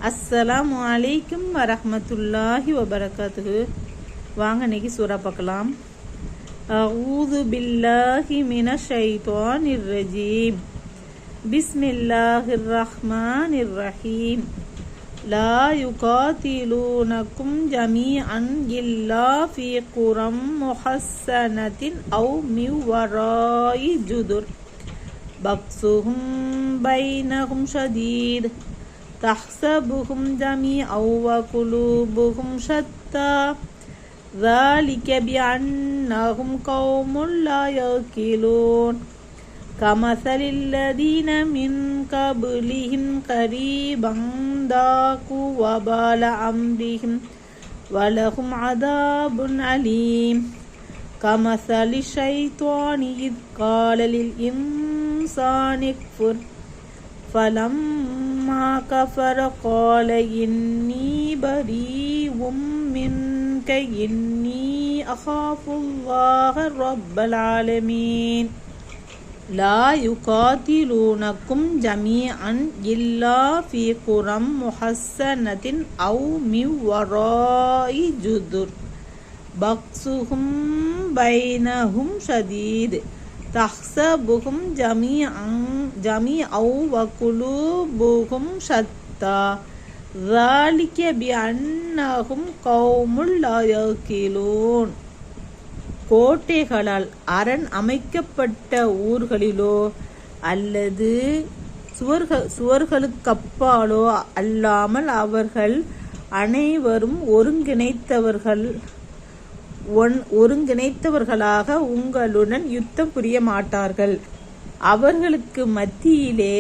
அஸ்ஸலாமு அலைக்கும் வரஹ்மத்துல்லாஹி வபரகாத்துஹு. வாங்க இன்னைக்கு சூரா பார்க்கலாம். அஊது பில்லாஹி மினஷ் ஷைத்தானிர் ரஜீம். பிஸ்மில்லாஹிர் ரஹ்மானிர் ரஹீம். லா யுகாத்திலூனக்கும் ஜமீஅன் இல்லா ஃபீ குரம் முஹஸ்ஸனத்தின் அவ் மின் வராஇ ஜுதுர் பக்ஸுஹும் பைனஹும் ஷதீத் تحسبهم جميعا وقلوبهم شتى ذلك بأنهم قوم لا يعقلون كمثل الذين من قبلهم قريبا ذاقوا وبال أمرهم ولهم عذاب أليم كمثل الشيطان إذ قال للإنسان اكفر فلما كفر قال إني بريء منك إني أخاف الله رب العالمين لا يقاتلونكم جميعا إلا في قرى محصنة أو من وراء جدر بأسهم بينهم شديد تحسبهم جميعا وقلوبهم شتى ذلك بأنهم قوم لا يعقلون. கோட்டைகளால் அரண் அமைக்கப்பட்ட ஊர்களிலோ அல்லது சுவர்களுக்கப்பாலோ அல்லாமல் அவர்கள் அனைவரும் ஒருங்கிணைத்தவர்களாக உங்களுடன் யுத்தம் புரிய மாட்டார்கள். அவர்களுக்கு மத்தியிலே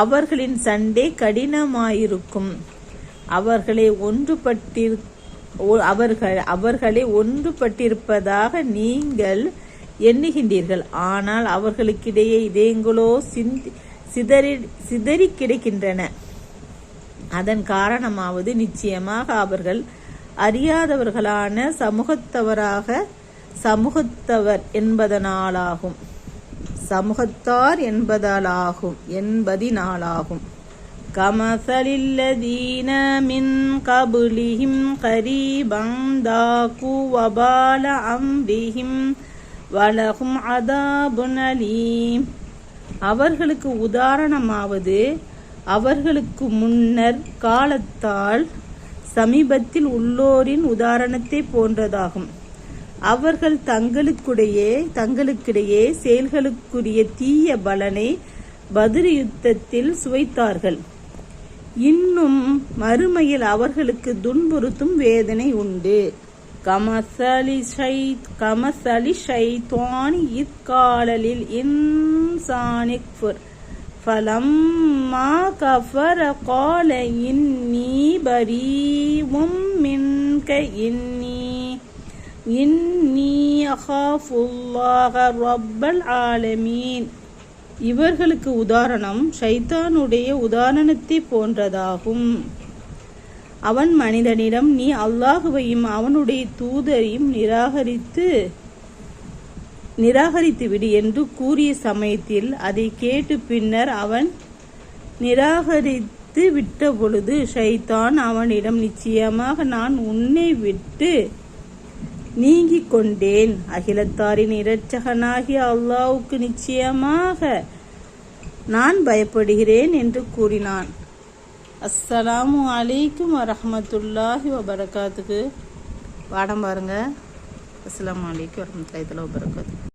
அவர்களின் சண்டை கடினமாயிருக்கும். அவர்களை ஒன்றுபட்டிருப்பதாக நீங்கள் எண்ணுகின்றீர்கள். ஆனால் அவர்களுக்கிடையே இதயங்களோ சிதறி கிடக்கின்றன. அதன் காரணமாவது நிச்சயமாக அவர்கள் அறியாதவர்களான சமூகத்தார் என்பதனாலாகும். கமஸலில்லதீன மின் கப்லிஹிம் கரீபன் தாகு வபால அம்ரிஹிம் வலஹும் அதாபுன் அலீம். அவர்களுக்கு உதாரணமாவது அவர்களுக்கு முன்னர் காலத்தால் சமீபத்தில் உள்ளோரின் உதாரணத்தை போன்றதாகும். அவர்கள் தங்களுக்கிடையே செயல்களுக்குரிய தீய பலனை பத்ர் யுத்தத்தில் சுவைத்தார்கள். இன்னும் மறுமையில் அவர்களுக்கு துன்புறுத்தும் வேதனை உண்டு. கமஸலி ஷைத்தானி இத் கால லில் இன்சானி க்ஃபுர் فلما كفر قال إني بريء منك إني أخاف الله رب العالمين. இவர்களுக்கு உதாரணம் ஷைத்தானுடைய உதாரணத்தை போன்றதாகும். அவன் மனிதனிடம் நீ அல்லாஹுவையும் அவனுடைய தூதரையும் நிராகரித்து விடு என்று கூறிய சமயத்தில் அதை கேட்டு பின்னர் அவன் நிராகரித்து விட்ட பொழுது ஷைத்தான் அவனிடம் நிச்சயமாக நான் உன்னை விட்டு நீங்கிக் கொண்டேன். அகிலத்தாரின் இரட்சகனாகிய அல்லாஹ்வுக்கு நிச்சயமாக நான் பயப்படுகிறேன் என்று கூறினான். அஸ்ஸலாமு அலைக்கும் வரஹ்மத்துல்லாஹி வபரகாத்துஹு. பாடம் பாருங்க. அஸ்ஸலாமு அலைக்கும் வரஹ்மத்துல்லாஹி வபரகாத்துஹு.